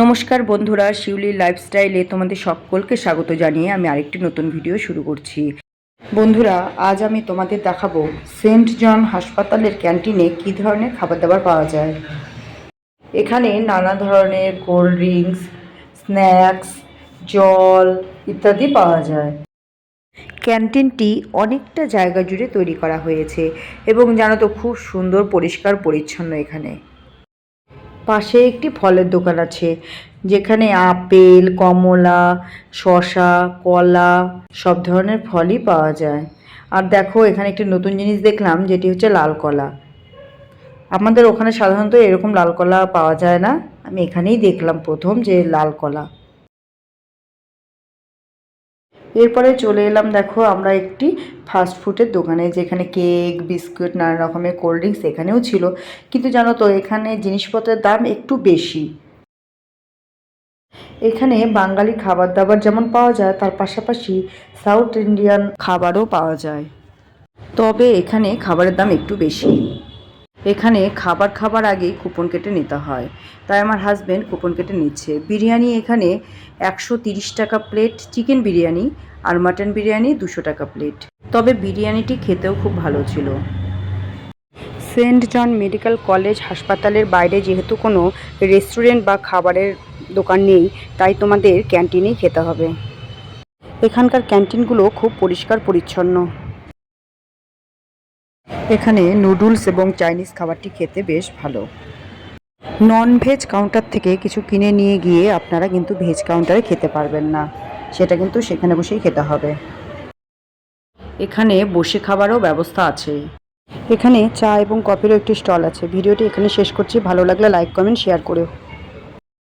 নমস্কার বন্ধুরা, শিউলির লাইফস্টাইলে তোমাদের সকলকে স্বাগত জানিয়ে আমি আরেকটি নতুন ভিডিও শুরু করছি। বন্ধুরা, আজ আমি তোমাদের দেখাবো সেন্ট জন হাসপাতালের ক্যান্টিনে কী ধরনের খাবার দাবার পাওয়া যায়। এখানে নানা ধরনের কোল্ড ড্রিঙ্কস, স্ন্যাক্স, জল ইত্যাদি পাওয়া যায়। ক্যান্টিনটি অনেকটা জায়গা জুড়ে তৈরি করা হয়েছে এবং জানো তো খুব সুন্দর পরিষ্কার পরিচ্ছন্ন। এখানে পাশে একটি ফলের দোকান আছে যেখানে আপেল, কমলা, শসা, কলা সব ধরনের ফলই পাওয়া যায়। আর দেখো, এখানে একটি নতুন জিনিস দেখলাম যেটি হচ্ছে লাল কলা। আমাদের ওখানে সাধারণত এরকম লাল কলা পাওয়া যায় না, আমি এখানেই দেখলাম প্রথম যে লাল কলা। এরপরে চলে এলাম দেখো আমরা একটি ফাস্টফুডের দোকানে, যেখানে কেক, বিস্কুট, নানা রকমের কোল্ড ড্রিঙ্কস এখানেও ছিল। কিন্তু জানো তো, এখানে জিনিসপত্রের দাম একটু বেশি। এখানে বাঙালি খাবার দাবার যেমন পাওয়া যায়, তার পাশাপাশি সাউথ ইন্ডিয়ান খাবারও পাওয়া যায়। তবে এখানে খাবারের দাম একটু বেশি। এখানে খাবার আগেই কুপন কেটে নিতে হয়, তাই আমার হাজব্যান্ড কুপন কেটে নিচ্ছে। বিরিয়ানি এখানে 130 টাকা প্লেট চিকেন বিরিয়ানি, আর মাটন বিরিয়ানি 200 টাকা প্লেট। তবে বিরিয়ানিটি খেতেও খুব ভালো ছিল। সেন্ট জন মেডিকেল কলেজ হাসপাতালের বাইরে যেহেতু কোনো রেস্টুরেন্ট বা খাবারের দোকান নেই, তাই তোমাদের ক্যান্টিনেই খেতে হবে। এখানকার ক্যান্টিনগুলো খুব পরিষ্কার পরিচ্ছন্ন। এখানে নুডলস এবং চাইনিজ খাবারটি খেতে বেশ ভালো। নন ভেজ কাউন্টার থেকে কিছু কিনে নিয়ে গিয়ে আপনারা কিন্তু ভেজ কাউন্টারে খেতে পারবেন না, সেটা কিন্তু সেখানে বসেই খেতে হবে। এখানে বসে খাবারও ব্যবস্থা আছে। এখানে চা এবং কফিরও একটি স্টল আছে। ভিডিওটি এখানে শেষ করছি। ভালো লাগলে লাইক, কমেন্ট, শেয়ার করো।